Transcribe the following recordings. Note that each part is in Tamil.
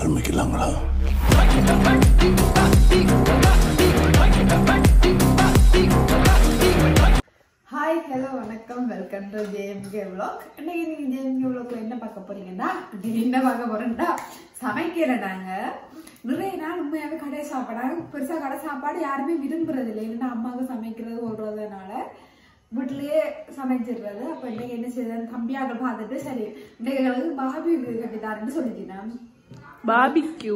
ஆரம்பிக்கலாங்களா? ஹாய் ஹலோ வணக்கம், வெல்கம் டு ஜேஎம்கே vlog. இன்னைக்கு நீங்க ஜேஎம்கே vlogல என்ன பார்க்க போறீங்கன்னா, என்ன பார்க்க போறோம்னா சமைக்கிறேன். நாங்க நிறைய நாள் உண்மையாவே கடை சாப்பாடு பெருசா கடை சாப்பாடு யாருமே விரும்புறது இல்லை. ஏன்னா அம்மாவுக்கு சமைக்கிறது சொல்றதுனால வீட்டிலேயே சமைச்சிடுறது. அப்ப இன்னைக்கு என்ன செய்யறது, தம்பியாக பார்த்துட்டு சரி இன்னைக்கு எங்களுக்கு பாபிக்கு கட்டித்தாருன்னு சொல்லிட்டேன். பாபிக்யூ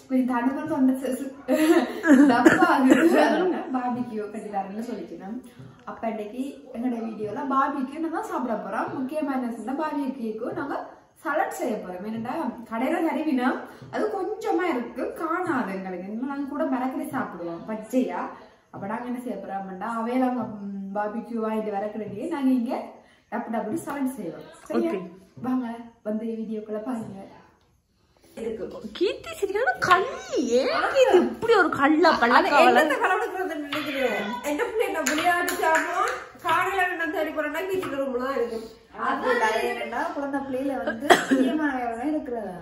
கொஞ்சம் தடுப்பு தொண்டை பாபிக்யூ கட்டித்தாருன்னு சொல்லிட்டேன். அப்ப இன்னைக்கு எங்களோட வீடியோல பாபிக்யூ நம்ம சாப்பிட போறோம். முக்கியமான பாபிக்யூக்கு நாங்க சலட் செய்ய போறோம். என்னடா கடையில தருவினா அது கொஞ்சமா இருக்கு, காணாது எங்களுக்கு. இன்னும் நாங்க கூட மரக்கறி சாப்பிடுவோம் பச்சையா. அப்ப நாங்க என்ன செய்ய போறோம்டா, அவையில அவங்க பாபிக்யூ வாங்கிட்டு வரக்கடையே நாங்க இங்க டப்பு டப்புனு சலட் செய்வோம். சரியா, வாங்க வந்து வீடியோக்குள்ள பாருங்க. கீர்த்தி சரியான கள்ளி. ஏன் இப்படி ஒரு கள்ளா பழக்கம் நினைக்கிறேன். என்ன பிள்ளை என்ன விளையாட்டு சாப்பிடும் காலையில என்ன தேடி போறேன்னா கீர்த்தி ரூம்ல தான் இருக்கு. குழந்தை பிள்ளையில வந்து இருக்கிறதா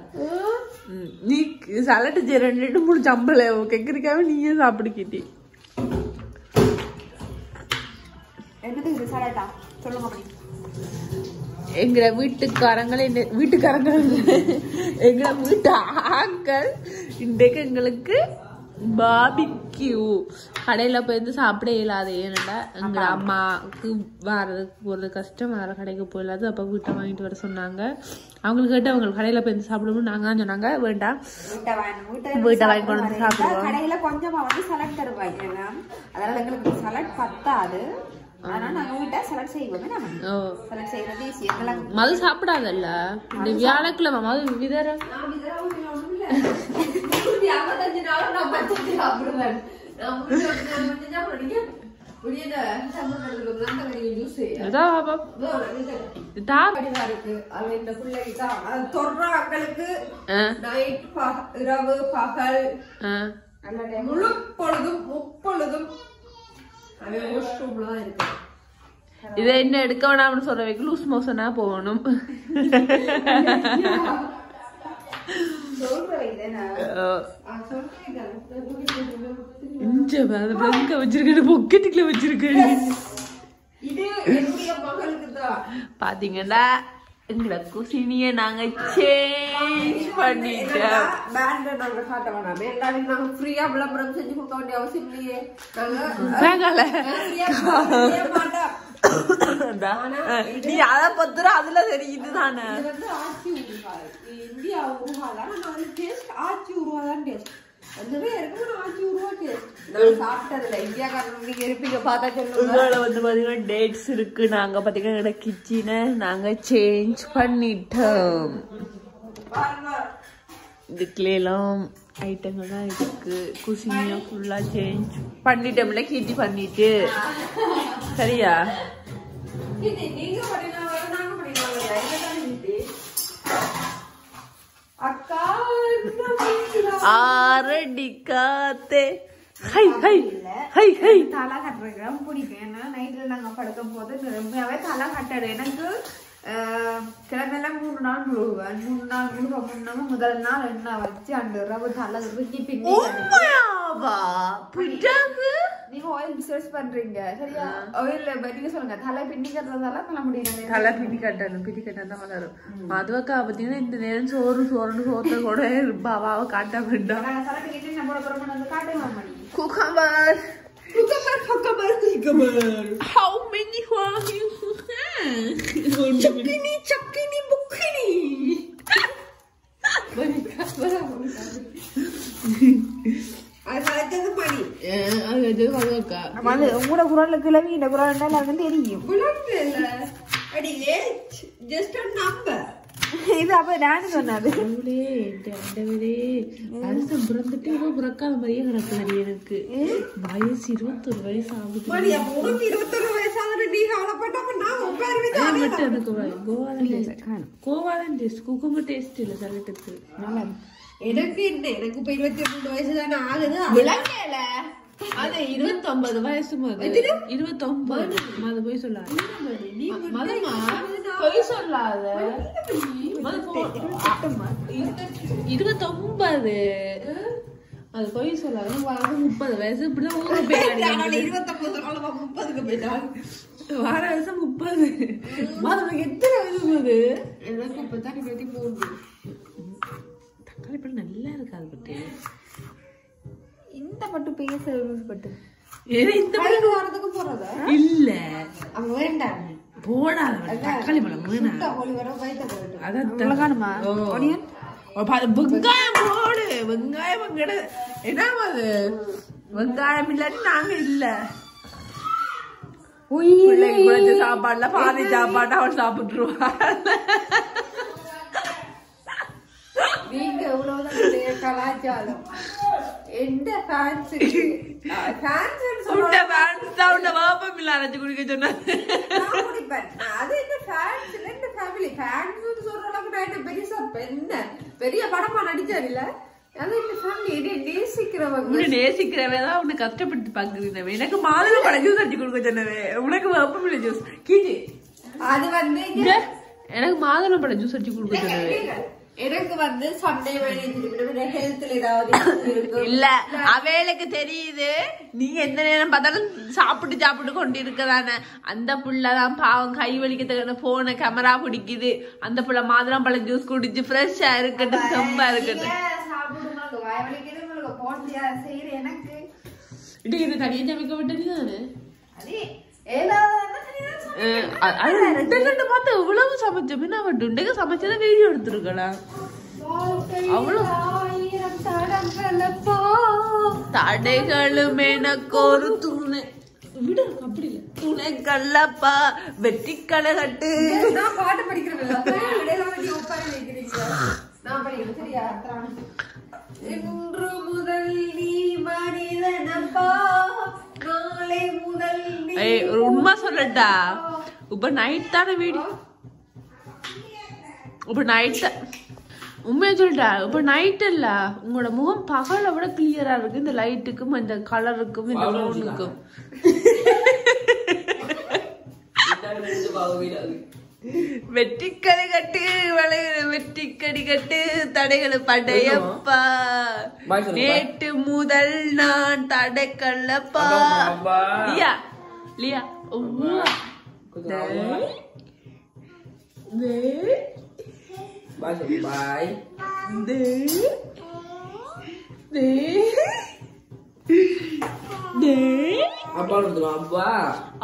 நீ சலட்டு செய்ய 2-3 சம்பள கேக்குறதுக்காக நீயே சாப்பிடு கீர்த்தி. என்னது இது சலட்டா சொல்லுங்க அப்படி. எங்க வீட்டுக்காரங்களே எங்க வீட்டு ஆட்கள் இன்றைக்கு எங்களுக்கு பாபிக்யூ கடையில போயிருந்து சாப்பிட இயலாது. ஏன்னா எங்க அம்மாவுக்கு வர்றதுக்கு போறது கஷ்டம், வேற கடைக்கு போயிடாது. அப்ப வீட்டை வாங்கிட்டு வர சொன்னாங்க. அவங்களுக்கு கேட்டு அவங்க கடையில போயிருந்து சாப்பிடுவோம். நாங்க தான் சொன்னாங்க வேண்டாம், வீட்டை வாங்கி கொண்டு வந்து சாப்பிடுவோம். கடையில கொஞ்சமா வந்து சலட் தருவாங்க, அதனால எங்களுக்கு சலட் பத்தாது. ஆனா நாங்க வீட்டை சலட் செய்வோமே. சலட் செய்யறது ஈஸி. மது சாப்பிடாதல்ல இந்த வியாழக்கிழமை மது விதர இரவு பகல் முழு பொழுதும் முப்பொழுதும் இதை என்ன எடுக்க வேணாம்னு சொல்ற வைக்க லூஸ் மோஷனா போகணும். வச்சிருக்கேன் வச்சிருக்கேன் பாத்தீங்கன்னா எங்களை குசினிய நாங்க சேஞ்ச் பண்ணிட்டோம். ஃப்ரீயா விளம்பரம் செஞ்சு கொடுக்க வேண்டிய அவசியம் இல்லையே. நீ அத பத்துற அதுல சரி இதுதானே இந்தியா உருவாதான் ஆட்சி உருவாதான் டேஸ்ட் டேட்ஸ் இருக்கு. நாங்க பாத்தீங்கன்னா கிச்சனை நாங்க சேஞ்ச் பண்ணிட்டோம். இதுக்குள்ள எல்லாம் ஐட்டங்கள்லாம் இருக்கு. குசினியா ஃபுல்லா சேஞ்ச் பண்ணிட்டோம்ல, கீட்டி பண்ணிட்டு. சரியா, ஆரடிக்காத்தே ஹை ஹை ஹை ஹை தலை கட்டுறதுக்கு பிடிக்கும். ஏன்னா நைட்ல நாங்க படுக்கும் போது ரொம்பவே தலை கட்டாது. எனக்கு கிழமையெல்லாம் 3 நாள் முழுவேன். 3 நாள் முழுக்க முதல் நாள் எண்ணெய் வச்சு அந்த ரவு தலை பின்னி. நீங்க ஆயில் பிசினஸ் பண்றீங்க சரியா, ஆயில் நீங்க சொல்லுங்க. தலை பின்னிக்கிறதால தலை முடியல. தலை பின்னி கட்டணும், பின்னி கட்டாதான் வளரும். மதுவக்கா பாத்தீங்கன்னா இந்த நேரம் சோறுன்னு சோத்த கூட பாபாவை காட்ட வேண்டாம். Cucumber how many have you சக்கினி சக்கினி புக்கினி உங்களோட குரல்ல கிளவி இந்த குரல் எல்லாருக்கும் தெரியும். இது அப்ப நானு சொன்னது வருஷம் பிறந்துட்டு ஏதோ பிறக்காத மாதிரியே கிடக்குது. எனக்கு வயசு 21 வயசு ஆகுது. கோவாதான் டேஸ்ட், குக்கும்பர் டேஸ்ட் இல்ல சலட்டுக்கு. எனக்கு என்ன, எனக்கு இப்ப 22 வயசு தானே ஆகுது. விளங்கல அது 29 வயசு 29 அது போய் சொல்லாது. பொய் சொல்லாத 29 அது பொய் சொல்லாத 30 வயசு இப்படிதான் ஊருக்கு போயிட்டாங்க 29 போயிட்டாங்க வார வருஷம் 30 எத்தனை வயசு அது எனக்கு இப்பதான் 23 தக்காளி பழம் நல்லா இருக்காது பட்டு இந்த பட்டு பேச பட்டு இந்த கடைக்கு வரதுக்கு போறதா இல்ல அங்க வேண்டாம் போடாத தக்காளி பழம் வேணாம் ஹோலி வர வயித்த போயிட்டு அதான் காணுமா ஆனியன் வெங்காயம் போடு வெங்காயம் வெங்கட என்ன அது வெங்காயம் இல்லாட்டி நாங்க இல்ல பிள்ளைக்கு குழந்தை சாப்பாடுல பாதி சாப்பாடு அவன் சாப்பிட்டுருவான் நீங்க எவ்வளவுதான் கலாச்சாரம் எந்த ஃபேன்ஸுக்கு ஃபேன்ஸ் வாப்பம் இல்ல அரைச்சு குடிக்க சொன்னாரு அது என்ன ஃபேன்ஸ் இல்ல இந்த ஃபேமிலி ஃபேன்ஸ் சொல்ற அளவுக்கு நான் என்ன பெருசா என்ன பெரிய படமா நடிச்சாரு இல்ல அது இந்த ஃபேமிலி என்ன நேசிக்கிறவங்க உன்னை நேசிக்கிறவதான் உன்னை கஷ்டப்பட்டு பாக்குறேன் எனக்கு மாதுளை பழம் ஜூஸ் அடிச்சு கொடுக்க சொன்னவன் உனக்கு வாப்பம் இல்ல ஜூஸ் கீழே அது வந்து எனக்கு மாதுளை பழம் ஜூஸ் அடிச்சு கொடுக்க சொன்னவன் எனக்கு வந்து சண்டே ஹெல்த்ல ஏதாவது இல்ல அவைகளுக்கு தெரியுது நீங்க எந்த நேரம் பார்த்தாலும் சாப்பிட்டு கொண்டு இருக்கதானே அந்த புள்ளதான் பாவம் கை வலிக்கிறதுக்கான போன கேமரா பிடிக்குது அந்த புள்ள மாதுளம் பழம் ஜூஸ் குடிச்சு ஃப்ரெஷ்ஷா இருக்கட்டும் செம்பா இருக்கட்டும் இது தனியா சமைக்க விட்டது பார்த்து இவ்வளவு சமைச்சோம் என்ன சமைச்சத வீடியோ எடுத்துருக்கலாம் தடைகளும் எனக்கு ஒரு துணை விடு அப்படி இல்ல துணை கல்லப்பா வெற்றி களை கட்டு பாட்டு படிக்கிறேன் இன்று முதல் நீ மனிதனப்பா நாளை முதல் ஒரு உண்மை சொல்லட்டா இப்ப நைட் தானே வீடியோ இப்ப நைட் உண்மையா சொல்லிட்டா இப்ப நைட் இல்ல உங்களோட முகம் பகலை விட கிளியரா இருக்கு இந்த லைட்டுக்கும் இந்த கலருக்கும் இந்த லோனுக்கும் வெட்டிக்கடை கட்டு வெட்டிக்கடி கட்டு தடைகள் படையப்பா நேற்று முதல் நான் தடைக்கல்லப்பா லியா லியா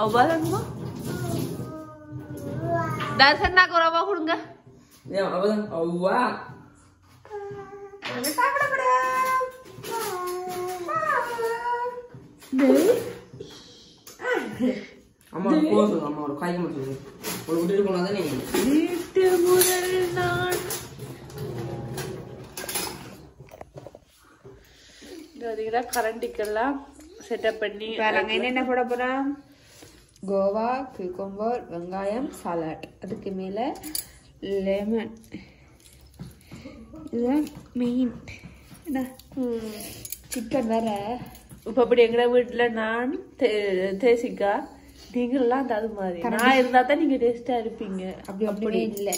அவ்வாதங்கம்மா தர்சனாக்கு ஒரு அவ்வா கொடுங்க அவ்வா அம்மா போதும் அம்மா ஒரு காய்க்க மாட்டேங்குது ஒரு விட்டுட்டு போனாதான் நீங்க வீட்டு முதல் நான் கரண்டிக்கெல்லாம் செட்டப் பண்ணி என்னென்ன போட போறோம் கோவா குக்கும்பர் வெங்காயம் சாலட் அதுக்கு மேல லெமன் இதுதான் மெயின் என்ன சிக்கன் வேற இப்ப அப்படி எங்க வீட்டுல நான் தேசிக்கா நீங்கெல்லாம் அந்த அது மாதிரி நான் இருந்தா தான் நீங்க டேஸ்டா இருப்பீங்க அப்படி அப்படியே இல்ல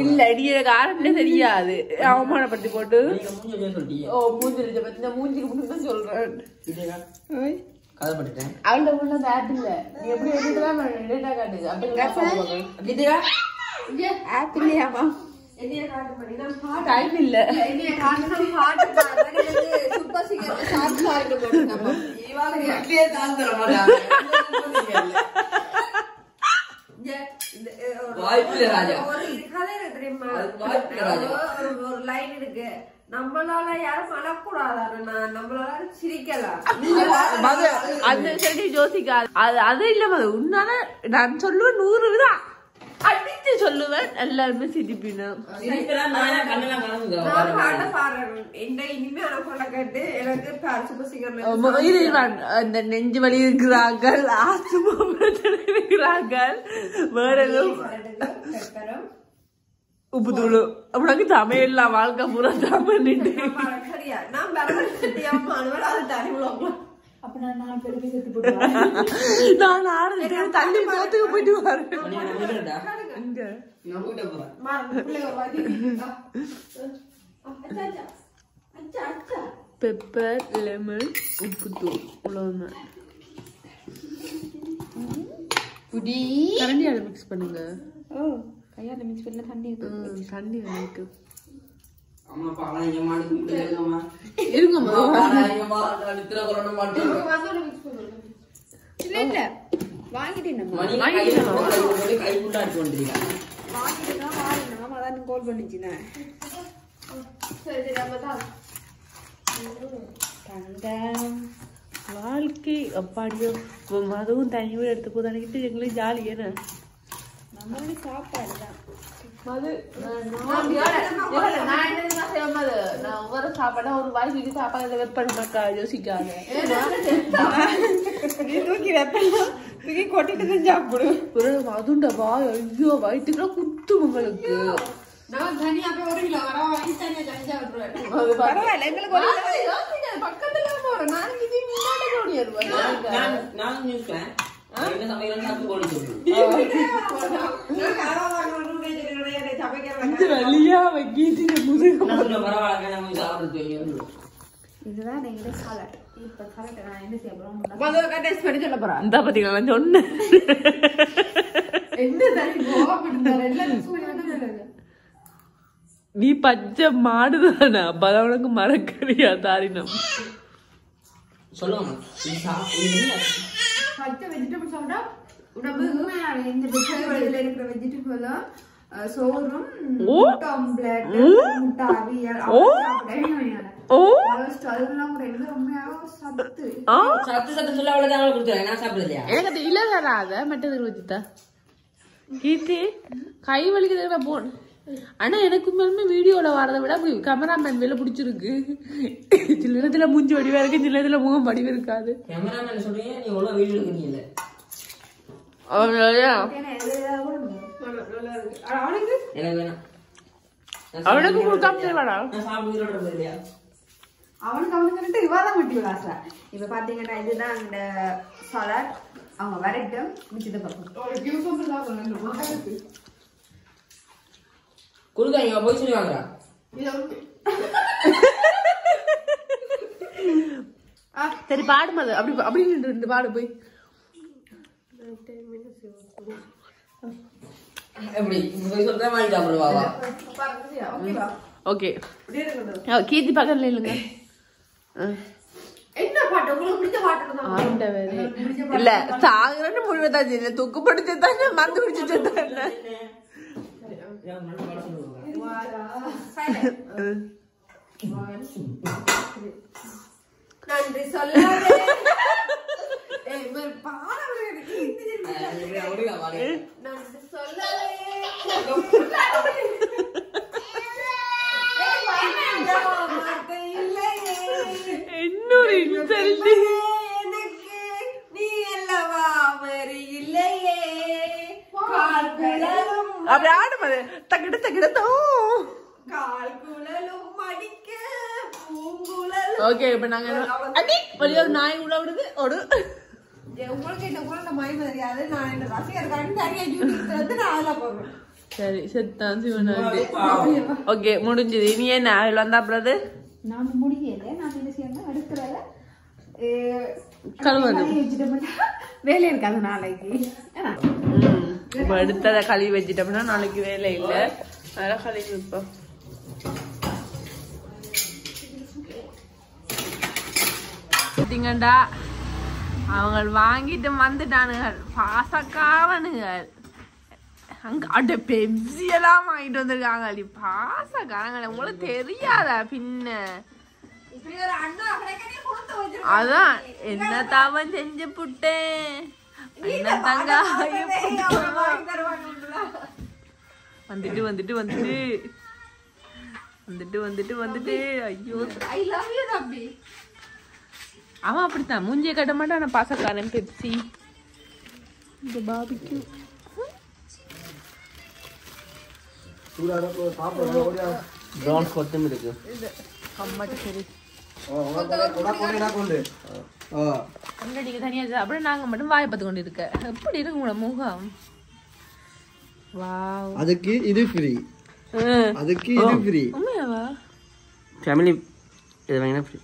இல்ல நீ எனக்கு ஆரம்பமே தெரியாது அவமானப்படுத்தி போட்டு மூஞ்சிக்கு சொல்றேன் அவள்கிட்ட உள்ள அந்த ஆப் இல்ல நீ எப்படி எடுத்துக்கலாம் டேட்டா காட்டுங்க அப்படி ஆப் இல்லையாமா டைம் இல்ல சூப்பர் சிங்கர் சாப்பிட்டு போட்டு ஒரு லைன் இருக்கு நம்மளால யாரும் மறக்கூடாது நம்மளால சிரிக்கலாம் அது சரி யோசிக்காது அது இல்ல உன்னால நான் சொல்லுவேன் 100 விதம் அடிச்சு சொல்லுவேன் எல்லாருமே சிரிப்பினும் அந்த நெஞ்சு வலி இருக்கிறார்கள் ஆஸ்துமா இருக்கிறார்கள் வேற உப்பு தூள் உனக்கு சமையல்லாம் வாழ்க்கை பூரா சாப்பிட்டு சரியா நான் பரவாயில்ல அது தனி உலகம் அப்ப நான் 4 பேருக்கு செத்து போடுவேன். நான் 6 பேர் தண்ணி சோத்துக்கு போயிட்டு வரேன் இங்க நான் போயிட்டு போறேன். பிள்ளைங்க வாங்கி அச்சா பெப்பர் லெமன் உப்பு தூள் இவ்வளவுதான். புடி கரண்டியால மிக்ஸ் பண்ணுங்க. கையால மிக்ஸ் பண்ண தண்ணி தண்ணி வேணுக்கு அம்மா பாவம் இங்க மாடு கூப்பிடுங்கம்மா. இருங்கம்மா. பாடாயம்மா நான் இத்தனை கொரோனா மாட்டேன். இல்ல இல்ல வாங்கிட்டேன் நம்ம மணி கை கூட்டாட்டு வந்துருக்கா. வாங்கிட்டேன் வாங்கினா அதான் கால் பண்ணிச்சினேன். சரி நம்ம தான் வாழ்க்கை அப்பாடியோ அதுவும் தனியும் எடுத்து போதானிக்கிட்டு எங்களுக்கு ஜாலி ஏன்னா நம்மளுக்கு சாப்பாடு தான் நான் ஒவ்வொரு சாப்பாடா ஒரு வாய்க்கு சாப்பாடு வெப்பட மக்கா யோசிக்காத தூக்கி வைப்பேன் தூக்கி கொட்டிட்டு தான் சாப்பிடுவேன். அதுண்டப்பா ஐயோ வயிற்றுக்குலாம் குத்தும் உங்களுக்கு. நான் தனியா போய் 1 கிலோ வர வாங்கி தனியா தனியா விட்டுருவேன். பரவாயில்ல எங்களுக்கு பக்கத்துல போறேன் நான் இது முன்னாடி ஓடிடுவேன். நான் நியூஸ்ல என்ன சமையல் சாப்பிட்டு போடி சொல்லுங்க. வலியா வைக்கிட்டு பரவாயில்ல நம்ம சாப்பிட தெரியும். இதுதான் எங்க சாலட். இப்ப சாலட் நான் என்ன செய்ய போறோம்? முதல்ல டேஸ்ட் பண்ணி சொல்ல போறேன். அந்த பாத்தீங்களா நான் சொன்னேன். என்ன தண்ணி போக எல்லாம் மிக்ஸ் பண்ணி வந்து நீ பச்சை மாடுதானா அப்பதான் உனக்கு மறக்கறியா தாரினம் சொல்லுங்க. பச்சை வெஜிடபிள் சாப்பிட்டா உடம்புக்கு இந்த வெஜிடபிள்ல இருக்கிற வெஜிடபிளும் சோறும் முட்டை ஆம்லெட் முட்டை அவியல் அதெல்லாம் கூட எழுத உண்மையாக சத்து. சத்து சொல்ல அவ்வளவுதான் கொடுத்தேன். நான் சாப்பிடலையா? எனக்கு இல்ல தராத மட்டதுக்கு வச்சுதா கீர்த்தி கை வலிக்குது போன். ஆனா எனக்கு மேலுமே வீடியோல வரதை விட அப்படி கேமராமேன் வேலை பிடிச்சிருக்கு. சில நேரத்துல மூஞ்சி வடிவா இருக்கு, சில நேரத்துல முகம் வடிவா இருக்காது. கேமராமேன் சொல்றீங்க, நீ ஒழுங்கா வீடியோ எடுக்கிறீங்கல்ல. எனக்கு வேணாம். அவனுக்கு கொடுக்காம வேணா. நான் சாப்பிட்டு போயிடலையா? அவனுக்கு இவாதான் விட்டு விளாசா. இப்ப பாத்தீங்கன்னா இதுதான் அந்த சாலட். அவங்க வரட்டும் மிச்சத்தை பார்ப்போம். கொடுக்காங்க போய் சொல்லி வாங்குறா. சரி பாடு மது அப்படி அப்படி நின்று பாடு போய். எப்படி போய் சொல்றேன் வாங்கி சாப்பிடுவாவா? ஓகே கீர்த்தி பக்கத்துல இல்லைங்க. என்ன பாட்டு உங்களுக்கு பிடிச்ச பாட்டு தான்? ஆண்டவரே இல்ல சாகுறன்னு முழுவதான் இல்ல தூக்கு படிச்சதானே மருந்து குடிச்சுதானே. நன்றி சொல்லாதே. நன்றி சொல்லாதே. இன்னொரு இன்சல்ட். எனக்கு நீ அல்லவா மறி இல்லையே. அப்படி ஆடுமது தக்கிட்ட தக்கிட்ட. கால் குழலும் மடிக்க பூங்குழலும். ஓகே இப்ப நாங்க அடி வெளிய ஒரு நாய் உள்ள விடுது ஓடு. உங்களுக்கு இந்த குழந்தை மயம் தெரியாது. நான் என்ன ரசிகர் தனியா யூடியூப்ல வந்து நான் அதில் போடுறேன். சரி செத்தான் சிவனாண்டி. ஓகே முடிஞ்சது. நீ என்ன ஆயில் வந்தா பிரது நான் முடியல. நான் என்ன செய்யணும் அடுக்கிறத கழுவணும். வேலை இருக்காது நாளைக்கு. இப்ப அடுத்தத கழுவி வச்சிட்டோம்னா நாளைக்கு வேலை இல்ல. அதெல்லாம் கழுவி வைப்போம். பார்த்தீங்கண்டா அவங்க வாங்கிட்டு வந்துட்டானுங்க பாசக்காரனுங்கள். அங்க அட பெப்சி எல்லாம் வாங்கிட்டு வந்திருக்காங்க. அடி பாசக்காரங்க உங்களுக்கு தெரியாதா பின்ன? அதான் என்ன தவன் செஞ்சு புட்டேன். என்ன தங்க வந்துட்டு வந்துட்டு வந்துட்டு வந்துட்டு வந்துட்டு வந்துட்டு ஐயோ ஐ லவ் யூ தம்பி. அவன் அப்படித்தான் மூஞ்சியை கட்ட மாட்டான். ஆனா பாசக்காரன் பெப்சி இந்த பாபிக்கு ப்ரௌன்ஸ் கொத்தம் இருக்கு இது கம்மட்டு சரி நீங்க தனியா சாப்பிட நாங்க மட்டும் வாய் பார்த்து கொண்டு இருக்க எப்படி இருக்கு உங்களோட முகம் வாவ் அதுக்கு இது ஃப்ரீ அதுக்கு இது ஃப்ரீ உண்மையாவா ஃபேமிலி இது வாங்கினா ஃப்ரீ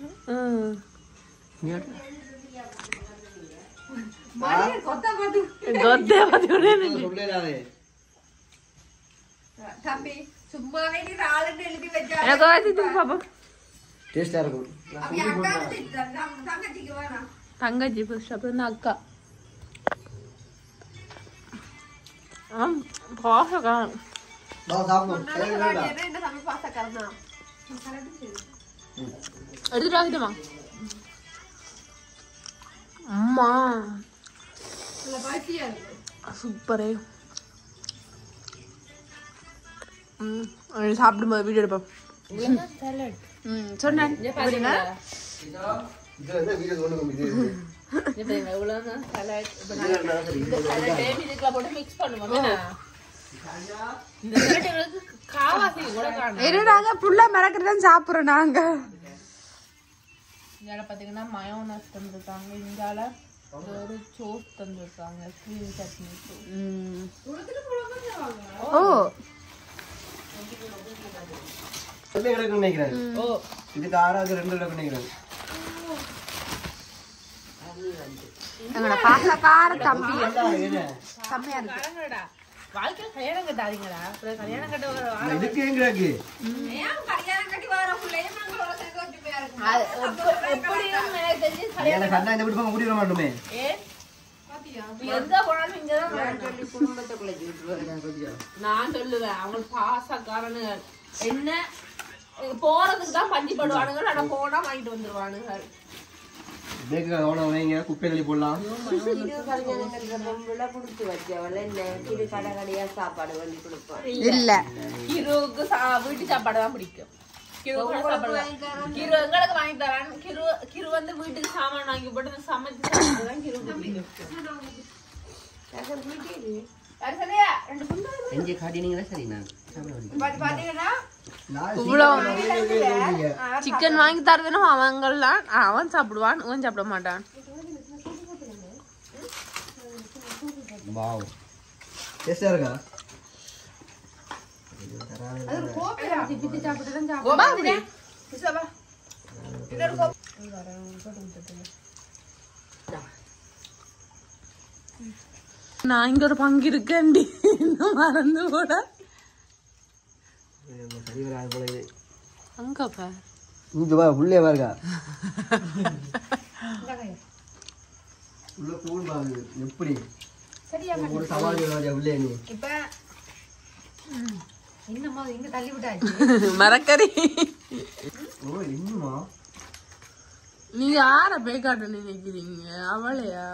கொத்தே பார்த்து தம்பி சும்மாவே நீ ஆளுன்னு எழுதி வச்சா எனக்கு வாசி பாப்பா டேஸ்டா இருக்கும் தங்கச்சிக்கு வேணாம் தங்கச்சி ஃபர்ஸ்ட் அப்புறம் தான் அக்கா பாசக்கா என்ன தம்பி பாசக்காரனா எடுத்துட்டு வாங்கிட்டோமா அம்மா சூப்பரே சாப்பிடும்போது வீடியோ எடுப்போம் சொன்னேன் மறக்கிறதான் சாப்பிடுறோம் நாங்க இங்கால பாத்தீங்கன்னா மயோனஸ் தந்துருக்காங்க இங்கால ஒரு சோஸ் தந்துருக்காங்க கிரீன் சட்னி ஓ நினைக்கிறேன் இதுக்கு 6வது 2 நினைக்கிறேன் எங்களோட பாசக்கார தம்பி செம்மையா இருக்கு வாழ்க்கையில கல்யாணம் கட்டாதீங்கடா கல்யாணம் கட்ட இதுக்கு எங்களுக்கு கல்யாணம் கட்டி வர பிள்ளைய நாங்களோட சேர்ந்து வச்சு போயிருக்கோம் எப்படியும் எனக்கு தெரிஞ்சு கல்யாணம் கண்ணா இந்த வீட்டு பக்கம் கூட்டிட மாட்டோமே எங்க போனாலும் இங்கதான் குடும்பத்தை குலைச்சி விட்டுருவாங்க நான் சொல்லுவேன் அவங்களுக்கு பாசக்காரனு என்ன போறதுக்கு தான் பஞ்சு படுவானுங்க ஆனா போனா வாங்கிட்டு வந்துருவானுங்க குப்பை தள்ளி போடலாம் கொடுத்து வச்சவள இது கடை கடையா சாப்பாடு பண்ணி கொடுப்பான் இல்ல கிருவுக்கு வீட்டு சாப்பாடு தான் பிடிக்கும் கிரு எங்களுக்கு வாங்கி தரான் கிரு வந்து வீட்டுக்கு சாமான் வாங்கி போட்டு சமைச்சு சாப்பிட்டுதான் கிருவுக்கு பிடிக்கும் சிக்கன் வாங்கி தரதுன்னா அவங்கெல்லாம் அவன் சாப்பிடுவான் அவன் சாப்பிட மாட்டான் நான் இங்க ஒரு பங்கு இருக்கேன்டி இன்னும் மறந்து கூட அங்கப்பா இங்க வா உள்ளே பாருங்க உள்ள கூல் பாருங்க எப்படி சரியா ஒரு சவால் வேற உள்ளே நீ இப்ப இன்னமா இங்க தள்ளி விட்டாச்சு மரக்கறி ஓ இன்னுமா நீ யார பேக்காட்ட நினைக்கிறீங்க அவளையா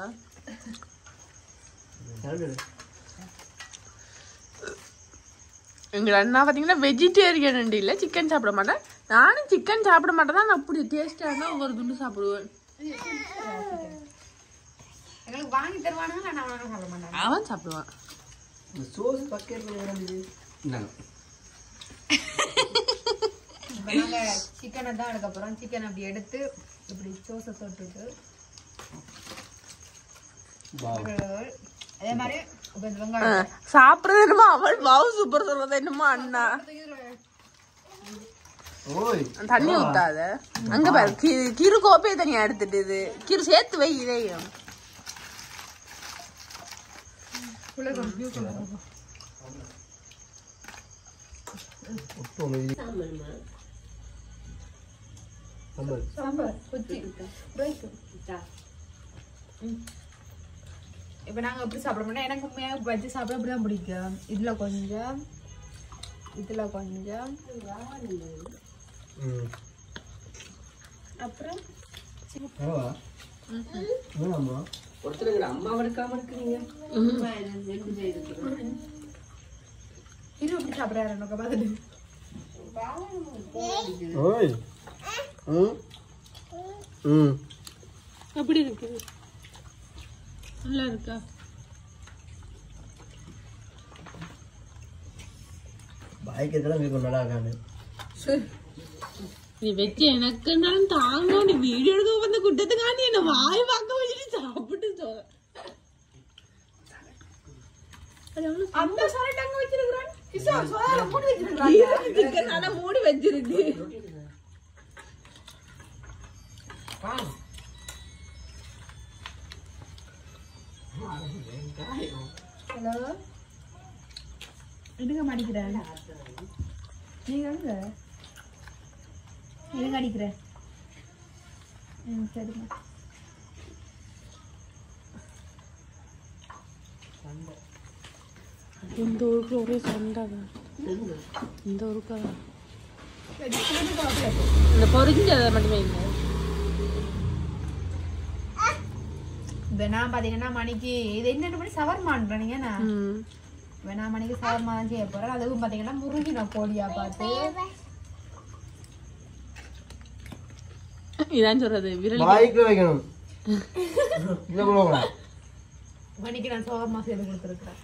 எங்க அண்ணா பாத்தீங்கன்னா வெஜிடேரியன் இல்ல சிக்கன் சாப்பிட மாட்டேன் நானும் சிக்கன் சாப்பிட மாட்டேன் தான் அப்படி டேஸ்டா இருந்தா ஒவ்வொரு துண்டு சாப்பிடுவேன் எங்களுக்கு வாங்கி தருவானுங்க நான் சாப்பிட மாட்டேன் அவன் சாப்பிடுவான் சோஸ் பக்கெட்ல நாங்க சிக்கனை தான் எடுக்க போறோம் சிக்கன் அப்படி எடுத்து இப்படி சோஸை தொட்டுட்டு அதே மாதிரி சாப்பிடுறது என்னமோ அவள் வாவ் சூப்பர் சொல்றது என்னமோ அண்ணா தண்ணி ஊத்தாத அங்க பாரு கிரு கோப்பையை தனியா எடுத்துட்டு கிரு சேர்த்து வை இதையும் இப்ப நாங்க எப்படி சாப்பிடணும்னா எனக்கு உண்மையா பஜ்ஜி சாப்பிட அப்படிதான் பிடிக்கும் இதுல கொஞ்சம் அப்புறம் ஒருத்தர் அம்மா எடுக்காம இருக்கிறீங்க இது எப்படி சாப்பிடாரு எனக்கு பார்த்துட்டு எப்படி இருக்கு நல்லா இருக்கா பாய்க்கெல்லாம் வீட்டு நல்லா இருக்காங்க. நீ வச்சு எனக்குன்னாலும் தாங்க நீ வீடியோ எடுக்க வந்த குட்டத்துக்காண்டி என்ன வாய் பார்க்க வச்சுட்டு சாப்பிட்டு அந்த சாலட் அங்க வச்சிருக்கான் கிசா சோள மூடி வச்சிருக்கான் சிக்கன் ஆனா மூடி வச்சிருக்கு ஹலோ எடுக்க மாட்டேங்கிறேன் நீங்க எங்க எடுக்க அடிக்கிறேன் சரிம்மா இந்த ஊருக்கு ஒரே சண்டை இந்த ஊருக்கு இந்த பொறிஞ்சதை மட்டுமே இல்லை நான் பாத்தீங்கன்னா மணிக்கு இது என்னென்ன மணி சவர்மான்றேன் நீங்க நான் வேணா மணிக்கு சவர்மா தான் செய்ய போறேன் அதுவும் பாத்தீங்கன்னா முருகின கோழியா பார்த்து இதான் சொல்றது விரல் பாய்க்கு வைக்கணும் மணிக்கு நான் சவர்மா செய்து கொடுத்துருக்கேன்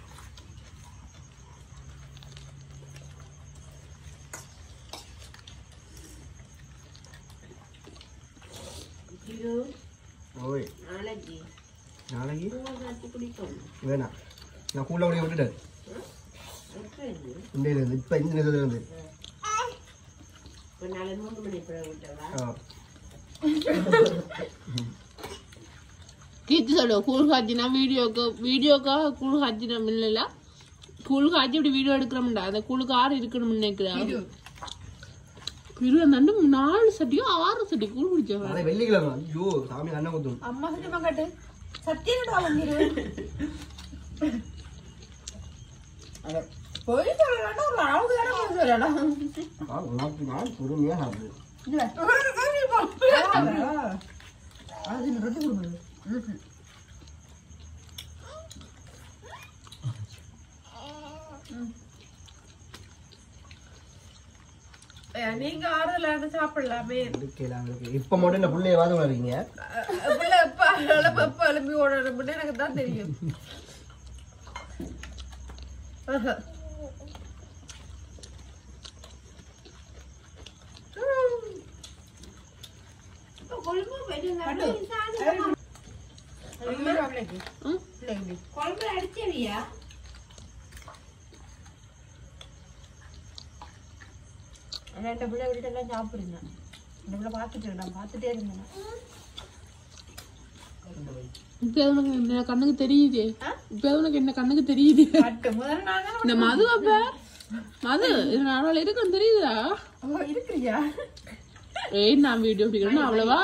நாளைக்கு வேணாம் நான் கூட அப்படியே விட்டுட்டேன் இப்ப இந்த நேரத்துல இருந்து கீர்த்தி சொல்லுவோம் கூழ் காய்ச்சினா வீடியோக்காக கூழ் காய்ச்சினோம் இல்லைல்ல கூழ் காய்ச்சி இப்படி வீடியோ எடுக்கிறோம்டா அந்த கூழுக்கு 6 இருக்கணும்னு நினைக்கிறேன் நண்டு 4 சட்டியோ 6 சட்டி கூழ் குடிச்சவங்க வெள்ளிக்கிழமை ஐயோ சாமி அண்ணன் குத்தும் அம்மா சத்தியமா காட்டு சத்தியமா வாங்கிரு போய் சொல்லலாம் ஒரு அளவு தானே சொல்லலாம் நான் பொறுமையா சாப்பிடு அது ரொட்டி கொடுங்க நீங்க ஆறுதல சாப்பிடலாமே இப்ப மட்டும் இந்த புள்ளைய வாதம் வரீங்க எப்ப எழுப்பி ஓடணும் எனக்கு தான் தெரியும் குழம்பு அடிச்சவியா ரெண்டு பிள்ளை விட்டு எல்லாம் சாப்பிடுங்க இந்த பிள்ளை பார்த்துட்டே இருந்தேன் இப்ப உனக்கு என்ன கண்ணுக்கு தெரியுது இப்ப உனக்கு என்ன கண்ணுக்கு தெரியுது இந்த மது அப்ப மது இது நாள் இருக்கும் தெரியுதா இருக்கிறியா ஏய் நான் வீடியோ பிடிக்கணும் அவ்வளவா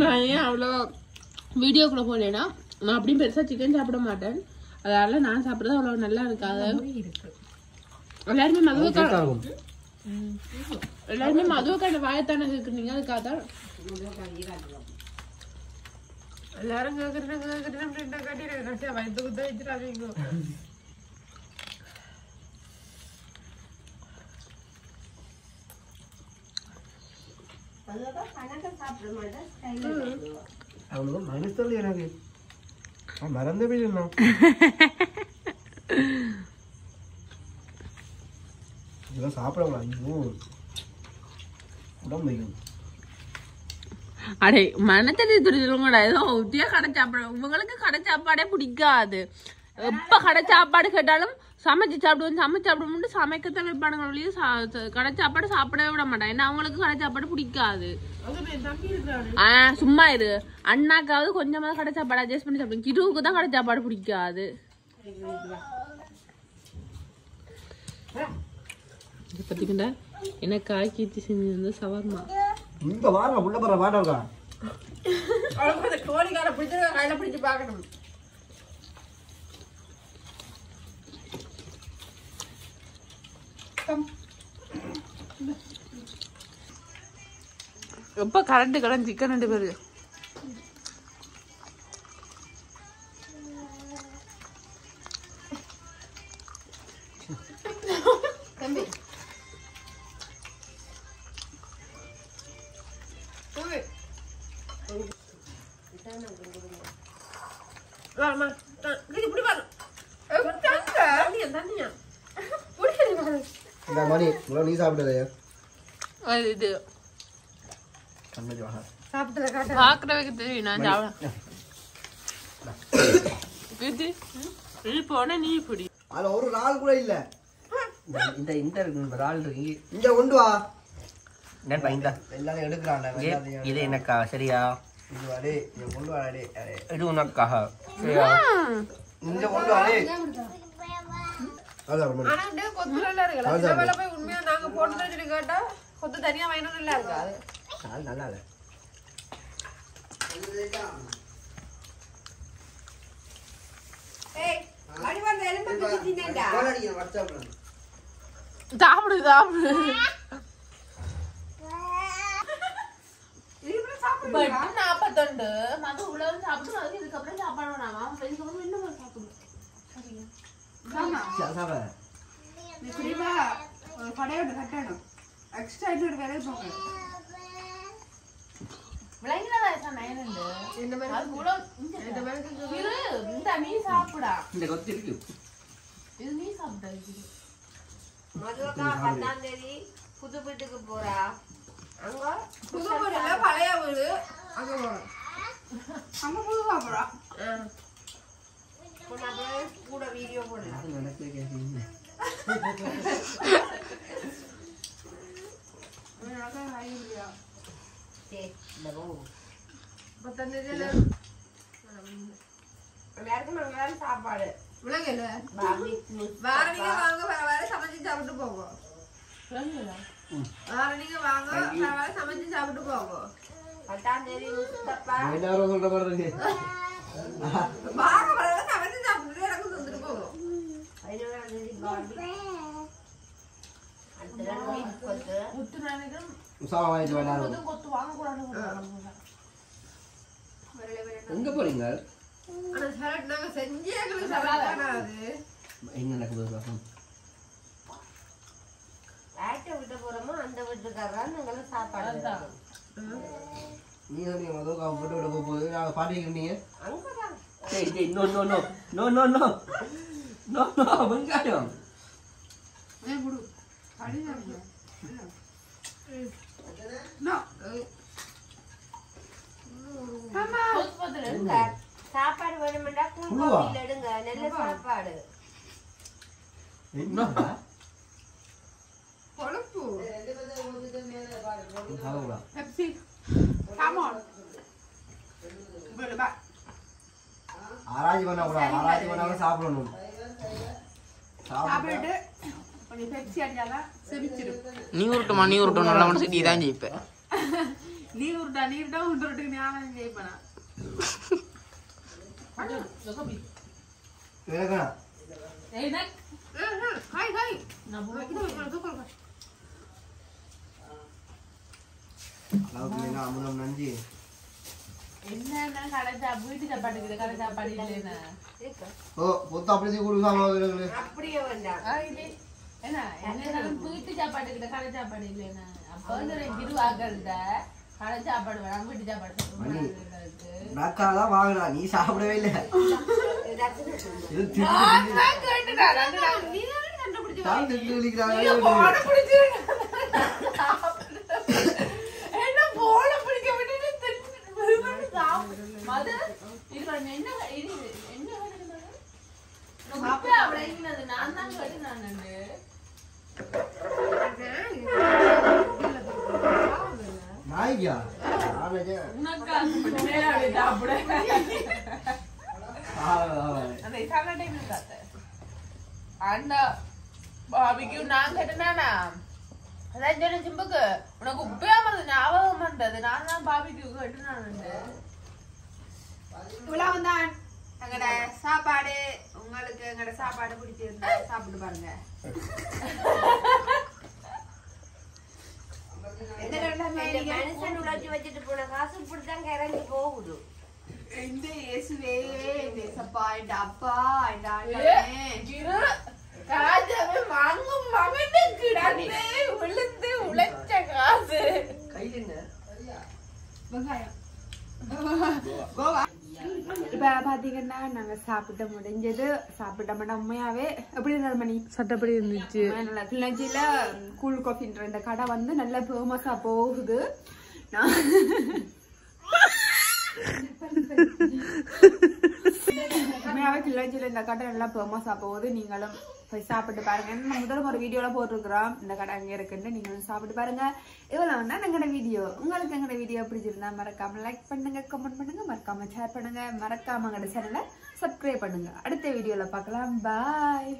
நான் ஏன் அவ்வளவா வீடியோக்குள்ள போனேன்னா நான் அப்படியும் பெருசா சிக்கன் சாப்பிட மாட்டேன் அதனால நான் சாப்பிடுறது அவ்வளவு நல்லா இருக்காது எல்லாருமே மதுவக்கான வாயத்தானே கேக்குறீங்க அதுக்காக தான் எல்லாரும் கேக்குறேன் கட்டிடுறேன் வயது குத்த வச்சிடாதீங்க அவங்க மனசுல எனக்கு மறந்த வீடு இதெல்லாம் சாப்பிடலாம் ஐயோ உடம்பு வைக்கும் அடே மனத்தடி துரிதலங்கடா ஏதோ ஊத்தியா கடை சாப்பாடு உங்களுக்கு கடை சாப்பாடே பிடிக்காது எப்ப கடை சாப்பாடு கேட்டாலும் சமைச்சு சாப்பிடுவோம் சமைக்கத்தான் வைப்பானுங்க ஒழிய கடை சாப்பாடு சாப்பிடவே விட மாட்டான் ஏன்னா அவங்களுக்கு கடை சாப்பாடு பிடிக்காது சும்மா இரு அண்ணாக்காவது கொஞ்சமாவது கடை சாப்பாடு அட்ஜஸ்ட் பண்ணி சாப்பிடுங்க கிருவுக்கு தான் கடை சாப்பாடு பிடிக்காது இது பாத்தீங்கன்னா எனக்கு கீர்த்தி செஞ்சிருந்த சவர்மா இந்த வாரம் உள்ள போற வாடகா கோழிக்கார பிடிச்சிருக்க கையில பிடிச்சு பாக்கணும் எப்ப கரண்ட் கடன் சிக்கன் 2 பேரு தம்பி வாமா இப்படி பாரு தண்ணியா இந்த மணி இவ்வளோ நீ சாப்பிட்டதையா இது கண்ணு ஜோஹா சாப்பிட்டத காட்ட பாக்குறதுக்கு தெரியும் நான் சாப்பிட இது இது போன நீ பிடி அதுல ஒரு நாள் கூட இல்ல இந்த இந்த இருக்கு ரால் இருக்கு இங்க கொண்டு வா நண்பா இந்த எல்லாரும் எடுக்கறாங்க இது எனக்கா சரியா இது வாடே இங்க கொண்டு வா டேய் அரே இது உனக்காக சரியா இங்க கொண்டு வா டேய் அதான் மணி ஆனா இந்த கொத்து நல்லா இருக்குல்ல சில வேளை போய் உண்மையா நாங்க போட்டதை சொல்லி கேட்டா கொத்து தனியா வாங்கினா நல்லா இருக்காது நாள் நல்லா இல்ல ஏய் அடி வந்து எலும்பு பிடிச்சிட்டேன்டா போடாதீங்க வாட்ஸ்அப்ல சாப்பிடு சாப்பிடு இப்படி சாப்பிடு பட் 42 மது உள்ள சாப்பிட்டு அதுக்கு இதுக்கப்புறம் சாப்பாடு வேணாமா இதுக்கப்புறம் இன்னும் சாப்பிடு சரியா ஆமா சாப்பிட நீ புரியுமா ஒரு கடையோட கட்டணும் எக்ஸ்ட்ரா இன்னொரு வேலையை போங்க விளங்கினதா சொன்னேன் இந்த மாதிரி அது கூட இந்த மாதிரி இரு இந்த நீ சாப்பிடா இந்த கொத்து இருக்கு இது நீ சாப்பிடா இது மதுவக்கா 10ஆம் தேதி புது வீட்டுக்கு போறா அங்க புது வீடுல பழைய வீடு அங்க போறோம் அங்க புதுவா போறா கூட வீடியோ போடலாம் நடக்கவே கேக்குறீங்க எல்லாருக்கும் சாப்பாடு விலங்கல வேற நீங்க வாங்க வேற சமைச்சு சாப்பிட்டு போங்க வேற நீங்க வாங்க வேற சமைச்சு சாப்பிட்டு போங்க 10ஆம் தேதி முஸ்தபா எல்லாரும் சொல்ற மாதிரி இருக்கு வாங்க வேற சமைச்சு சாப்பிட்டு எனக்கு வந்துட்டு போங்க 11ஆம் தேதி பாபி முத்து நினைக்கிறேன் உசாவா வாங்கிட்டு வந்தாரு கொத்து வாங்கக்கூடாது எங்க போறீங்க ஆனா சரட் நாங்க செஞ்சே எங்களுக்கு சரட் காணாது எங்க நடக்குது பாப்போம் ஆக்ட விட்டு போறோமோ அந்த வீட்டுக்காரன் நாங்க சாப்பாடு நீ வந்து மதுக்கா போட்டு விட போகுது நாங்க பாட்டிக்கு நீங்க அங்கதான் டேய் டேய் no no no no no no no no வெங்காயம் ஏன் குடு அடிங்க நோ அம்மா சாப்பாடு வேணும்டா கூழ்கோவில எடுங்க நல்ல சாப்பாடு என்னடா கொழுப்பு சாவுடா பெப்சி கம் ஆன் பா ஆராய்ச்சி பண்ண கூடாது ஆராய்ச்சி பண்ணாம சாப்பிடணும் சாப்பிட்டு கொஞ்சம் பெப்சி அடிச்சாதான் செமிச்சிடும் நீ உருட்டும் நல்லா முடிச்சு நீ தான் ஜெயிப்ப நீ உருட்டா உருட்டுக்கு ஞானம் ஜெயிப்பனா எனக்கா ஹாய் ஹாய் அளவுக்கு அமுதம் நஞ்சு என்ன கடை சாப்பாடு வீட்டு சாப்பாடு கடை சாப்பாடு இல்லைன்னா ஓ பொத்து அப்படி கொடுக்காம அப்படியே வேண்டாம் என்ன என்ன வீட்டு சாப்பாடு கிட்ட கடை சாப்பாடு இல்லைன்னா அப்ப வந்து இருவாக்கள்கிட்ட கடை சாப்பாடு வேணாம் வீட்டு சாப்பாடு நக்காதான் வாங்கினா நீ சாப்பிடவே இல்லை இது திட்டு விழிக்கிறாங்க என்ன போல பிடிக்க விட்டு மது இது என்ன இது என்ன அப்படிங்கிறது நான் தான் கட்டுனான் நாய்க்கா உனக்கு சாப்பிட அந்த சாப்பிட டைம் இருக்காத்த அண்ணா பாபிக்கு நான் கட்டினானா அதான் சொன்ன சிம்புக்கு உனக்கு உப்பையாமது ஞாபகம் பண்றது நான் தான் பாபிக்கு கட்டினானு இவ்வளவு தான் எங்கட சாப்பாடு உங்களுக்கு எங்கட சாப்பாடு பிடிச்சிருந்தா சாப்பிட்டு பாருங்க மனுஷன் உழைச்சி வச்சுட்டு போன காசு இப்படித்தான் கிறங்கி போகுது இந்த இயேசுவே இந்த இயேசப்பா இந்த அப்பா இந்த ஆண்டவனே ராஜாவே வாங்கும் மகனு கிடந்து விழுந்து உழைச்ச காசு கையில வெங்காயம் கோவா இப்ப பாத்தீங்கன்னா நாங்க சாப்பிட்டு முடிஞ்சது. சாப்பிட்ட மாட்டோம் உண்மையாவே எப்படி இருந்தாலும் மணி சட்டப்படி இருந்துச்சு. நல்லா கிளர்ச்சியில கூல் காஃபின்ற இந்த கடை வந்து நல்ல ஃபேமஸா போகுது. உண்மையாவே கிளர்ச்சியில இந்த கடை நல்லா ஃபேமஸா போகுது. நீங்களும் போய் சாப்பிட்டு பாருங்க. முதல்ல ஒரு வீடியோல போட்டிருக்கிறோம் இந்த கடை அங்க இருக்குன்னு. நீங்களும் சாப்பிட்டு பாருங்க. இவ்வளவு வேணா எங்களோட வீடியோ. உங்களுக்கு எங்களோட வீடியோ பிடிச்சிருந்தா மறக்காம லைக் பண்ணுங்க, கமெண்ட் பண்ணுங்க, மறக்காம ஷேர் பண்ணுங்க, மறக்காம எங்களோட சேனலை சப்ஸ்கிரைப் பண்ணுங்க. அடுத்த வீடியோல பார்க்கலாம். பாய்.